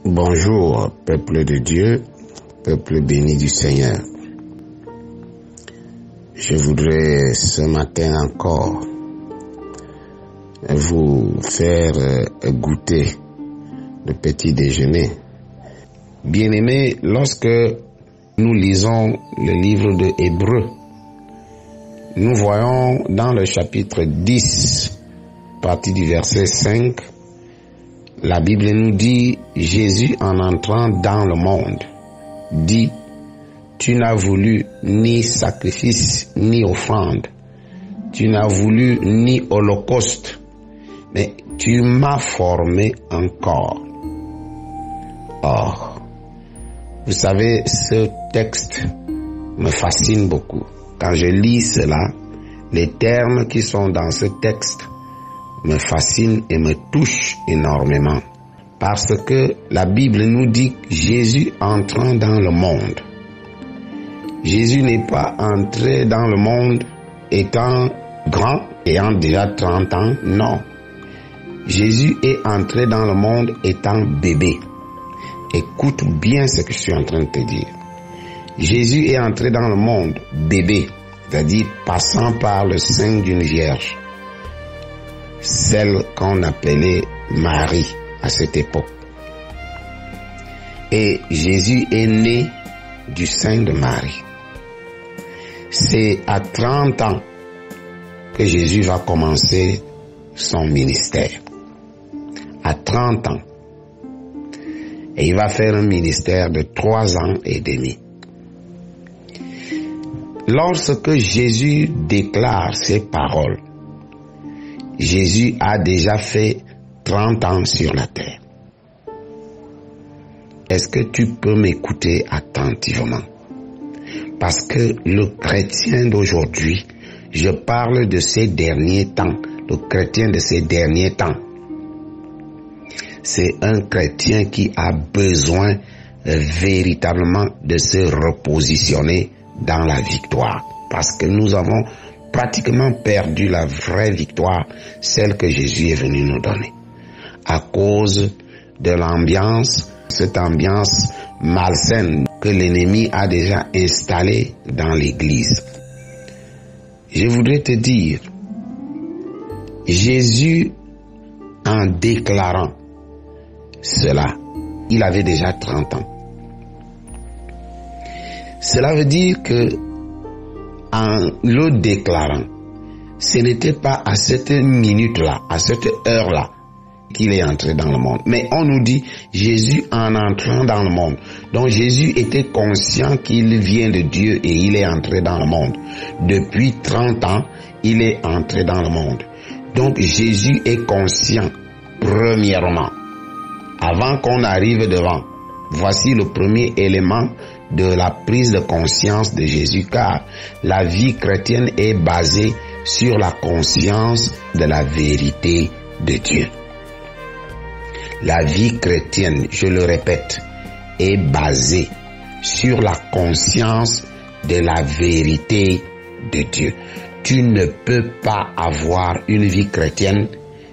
Bonjour, peuple de Dieu, peuple béni du Seigneur. Je voudrais ce matin encore vous faire goûter le petit déjeuner. Bien-aimés, lorsque nous lisons le livre de Hébreux, nous voyons dans le chapitre 10, partie du verset 5, la Bible nous dit, Jésus en entrant dans le monde, dit, tu n'as voulu ni sacrifice ni offrande, tu n'as voulu ni holocauste, mais tu m'as formé un corps. Or, vous savez, ce texte me fascine beaucoup. Quand je lis cela, les termes qui sont dans ce texte me fascinent et me touchent énormément. Parce que la Bible nous dit que Jésus entrant dans le monde. Jésus n'est pas entré dans le monde étant grand, ayant déjà 30 ans, non. Jésus est entré dans le monde étant bébé. Écoute bien ce que je suis en train de te dire. Jésus est entré dans le monde bébé, c'est-à-dire passant par le sein d'une vierge, celle qu'on appelait Marie à cette époque. Et Jésus est né du sein de Marie. C'est à 30 ans que Jésus va commencer son ministère. À 30 ans. Et il va faire un ministère de 3 ans et demi. Lorsque Jésus déclare ces paroles, Jésus a déjà fait 30 ans sur la terre. Est-ce que tu peux m'écouter attentivement? Parce que le chrétien d'aujourd'hui, je parle de ces derniers temps, le chrétien de ces derniers temps, c'est un chrétien qui a besoin véritablement de se repositionner dans la victoire. Parce que nous avons pratiquement perdu la vraie victoire, celle que Jésus est venu nous donner. À cause de l'ambiance, cette ambiance malsaine que l'ennemi a déjà installée dans l'église. Je voudrais te dire, Jésus, en déclarant cela, il avait déjà 30 ans. Cela veut dire que, en le déclarant, ce n'était pas à cette minute-là, à cette heure-là, qu'il est entré dans le monde. Mais on nous dit Jésus en entrant dans le monde. Donc Jésus était conscient qu'il vient de Dieu et il est entré dans le monde. Depuis 30 ans, il est entré dans le monde. Donc Jésus est conscient, premièrement, avant qu'on arrive devant. Voici le premier élément de la prise de conscience de Jésus, car la vie chrétienne est basée sur la conscience de la vérité de Dieu. La vie chrétienne, je le répète, est basée sur la conscience de la vérité de Dieu. Tu ne peux pas avoir une vie chrétienne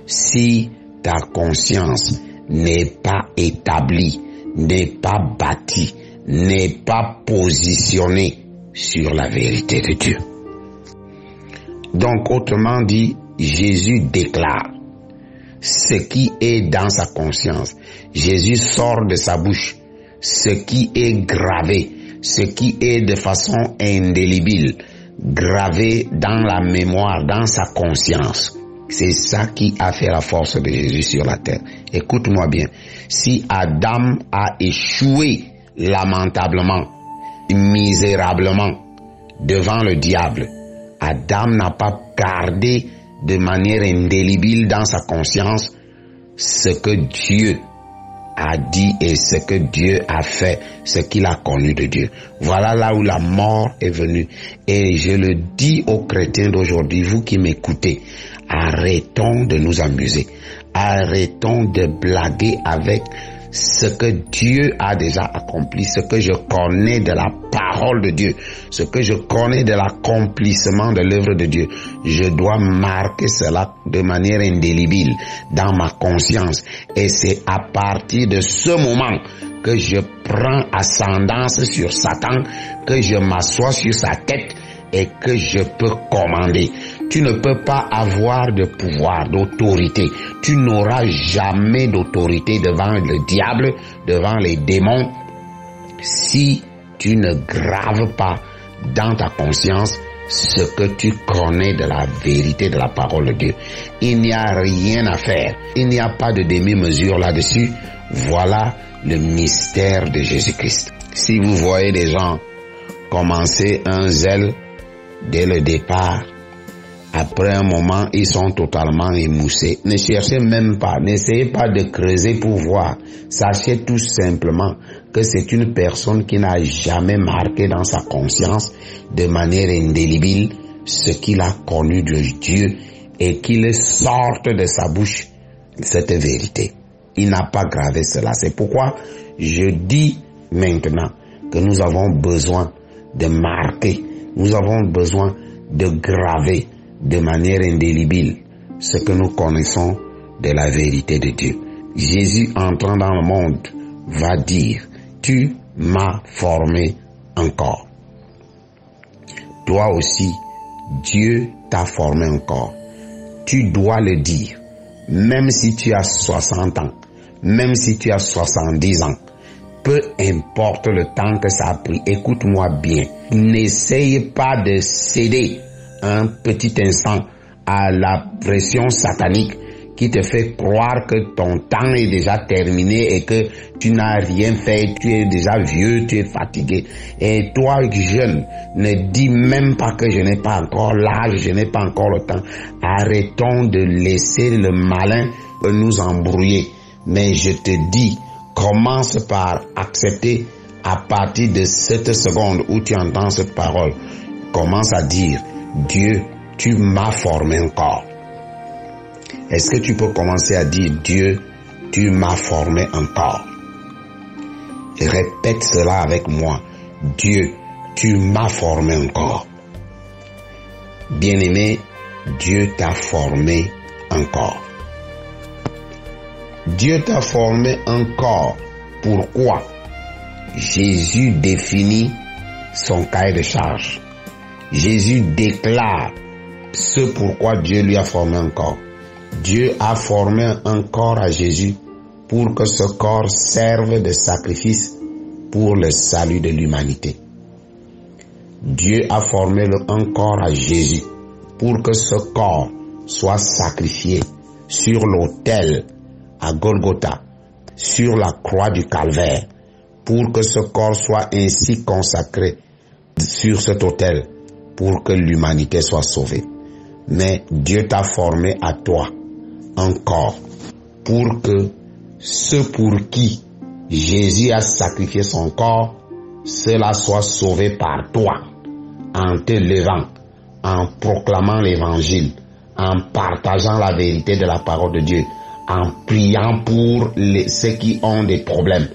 si ta conscience n'est pas établie, n'est pas bâtie, n'est pas positionnée sur la vérité de Dieu. Donc, autrement dit, Jésus déclare ce qui est dans sa conscience. Jésus sort de sa bouche ce qui est gravé, ce qui est de façon indélébile, gravé dans la mémoire, dans sa conscience. C'est ça qui a fait la force de Jésus sur la terre. Écoute-moi bien. Si Adam a échoué lamentablement, misérablement, devant le diable, Adam n'a pas gardé de manière indélébile dans sa conscience ce que Dieu a dit et ce que Dieu a fait, ce qu'il a connu de Dieu. Voilà là où la mort est venue. Et je le dis aux chrétiens d'aujourd'hui, vous qui m'écoutez, arrêtons de nous amuser. Arrêtons de blaguer avec ce que Dieu a déjà accompli, ce que je connais de la parole parole de Dieu, ce que je connais de l'accomplissement de l'œuvre de Dieu, je dois marquer cela de manière indélébile dans ma conscience. Et c'est à partir de ce moment que je prends ascendance sur Satan, que je m'assois sur sa tête et que je peux commander. Tu ne peux pas avoir de pouvoir, d'autorité. Tu n'auras jamais d'autorité devant le diable, devant les démons, si tu ne graves pas dans ta conscience ce que tu connais de la vérité de la parole de Dieu. Il n'y a rien à faire. Il n'y a pas de demi-mesure là-dessus. Voilà le mystère de Jésus-Christ. Si vous voyez des gens commencer un zèle dès le départ, après un moment, ils sont totalement émoussés. Ne cherchez même pas, n'essayez pas de creuser pour voir. Sachez tout simplement que c'est une personne qui n'a jamais marqué dans sa conscience de manière indélébile ce qu'il a connu de Dieu et qu'il sorte de sa bouche cette vérité. Il n'a pas gravé cela. C'est pourquoi je dis maintenant que nous avons besoin de marquer, nous avons besoin de graver de manière indélébile ce que nous connaissons de la vérité de Dieu. Jésus, entrant dans le monde, va dire: tu m'as formé encore. Toi aussi, Dieu t'a formé encore. Tu dois le dire, même si tu as 60 ans, même si tu as 70 ans, peu importe le temps que ça a pris. Écoute-moi bien, n'essaye pas de céder un petit instant à la pression satanique qui te fait croire que ton temps est déjà terminé et que tu n'as rien fait, tu es déjà vieux, tu es fatigué. Et toi, jeune, ne dis même pas que je n'ai pas encore l'âge, je n'ai pas encore le temps. Arrêtons de laisser le malin nous embrouiller. Mais je te dis, commence par accepter à partir de cette seconde où tu entends cette parole. Commence à dire: Dieu, tu m'as formé encore. Est-ce que tu peux commencer à dire: Dieu, tu m'as formé encore? Et répète cela avec moi: Dieu, tu m'as formé encore. Bien-aimé, Dieu t'a formé encore. Dieu t'a formé encore. Pourquoi? Jésus définit son cahier de charge. Jésus déclare ce pourquoi Dieu lui a formé encore. Dieu a formé un corps à Jésus pour que ce corps serve de sacrifice pour le salut de l'humanité. Dieu a formé un corps à Jésus pour que ce corps soit sacrifié sur l'autel à Golgotha, sur la croix du Calvaire, pour que ce corps soit ainsi consacré sur cet autel pour que l'humanité soit sauvée. Mais Dieu t'a formé à toi un corps pour que ceux pour qui Jésus a sacrifié son corps, cela soit sauvé par toi, en te levant, en proclamant l'évangile, en partageant la vérité de la parole de Dieu, en priant pour ceux qui ont des problèmes,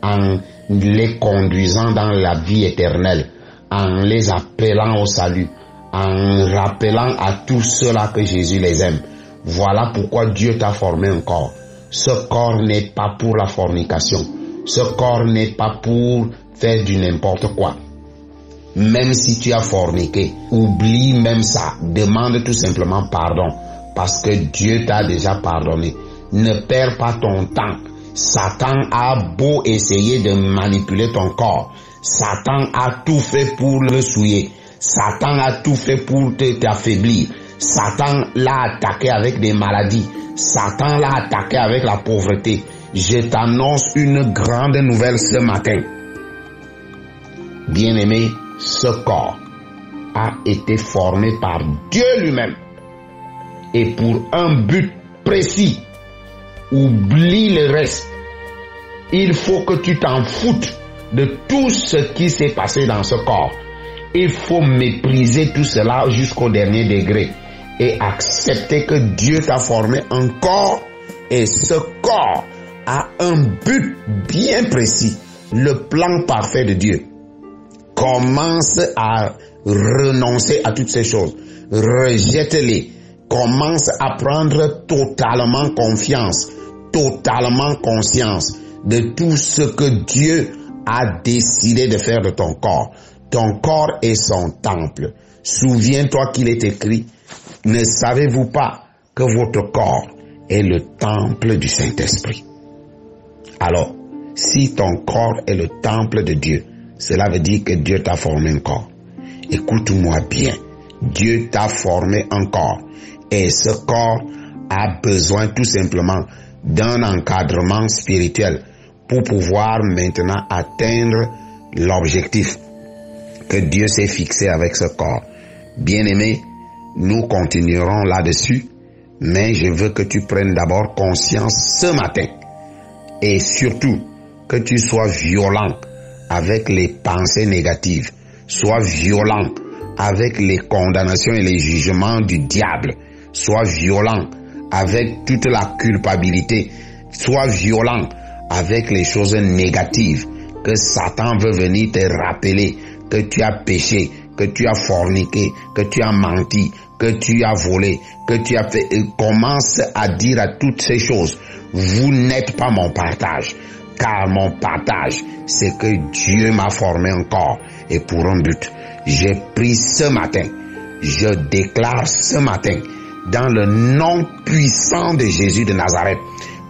en les conduisant dans la vie éternelle, en les appelant au salut, en rappelant à tous ceux-là que Jésus les aime. Voilà pourquoi Dieu t'a formé un corps. Ce corps n'est pas pour la fornication. Ce corps n'est pas pour faire du n'importe quoi. Même si tu as forniqué, oublie même ça. Demande tout simplement pardon, parce que Dieu t'a déjà pardonné. Ne perds pas ton temps. Satan a beau essayer de manipuler ton corps. Satan a tout fait pour le souiller. Satan a tout fait pour t'affaiblir. Satan l'a attaqué avec des maladies. Satan l'a attaqué avec la pauvreté. Je t'annonce une grande nouvelle ce matin. Bien-aimé, ce corps a été formé par Dieu lui-même. Et pour un but précis. Oublie le reste. Il faut que tu t'en foutes de tout ce qui s'est passé dans ce corps. Il faut mépriser tout cela jusqu'au dernier degré et accepter que Dieu t'a formé un corps et ce corps a un but bien précis, le plan parfait de Dieu. Commence à renoncer à toutes ces choses. Rejette-les. Commence à prendre totalement confiance, totalement conscience de tout ce que Dieu a décidé de faire de ton corps. Ton corps est son temple. Souviens-toi qu'il est écrit, ne savez-vous pas que votre corps est le temple du Saint-Esprit? Alors, si ton corps est le temple de Dieu, cela veut dire que Dieu t'a formé un corps. Écoute-moi bien. Dieu t'a formé un corps. Et ce corps a besoin tout simplement d'un encadrement spirituel pour pouvoir maintenant atteindre l'objectif que Dieu s'est fixé avec ce corps. Bien-aimé, nous continuerons là-dessus, mais je veux que tu prennes d'abord conscience ce matin et surtout que tu sois violent avec les pensées négatives, sois violent avec les condamnations et les jugements du diable, sois violent avec toute la culpabilité, sois violent avec les choses négatives que Satan veut venir te rappeler que tu as péché, que tu as forniqué, que tu as menti, que tu as volé, que tu as fait. Commence à dire à toutes ces choses, vous n'êtes pas mon partage, car mon partage, c'est que Dieu m'a formé encore et pour un but. J'ai pris ce matin, je déclare ce matin, dans le nom puissant de Jésus de Nazareth,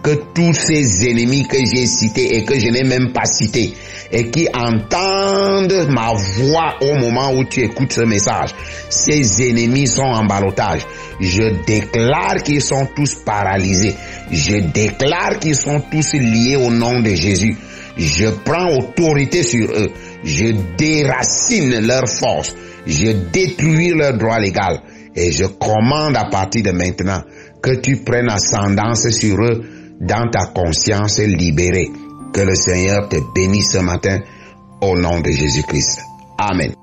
que tous ces ennemis que j'ai cités et que je n'ai même pas cités, et qui entendent ma voix au moment où tu écoutes ce message, ces ennemis sont en ballottage. Je déclare qu'ils sont tous paralysés. Je déclare qu'ils sont tous liés au nom de Jésus. Je prends autorité sur eux. Je déracine leur force. Je détruis leur droit légal. Et je commande à partir de maintenant que tu prennes ascendance sur eux dans ta conscience libérée. Que le Seigneur te bénisse ce matin au nom de Jésus-Christ. Amen.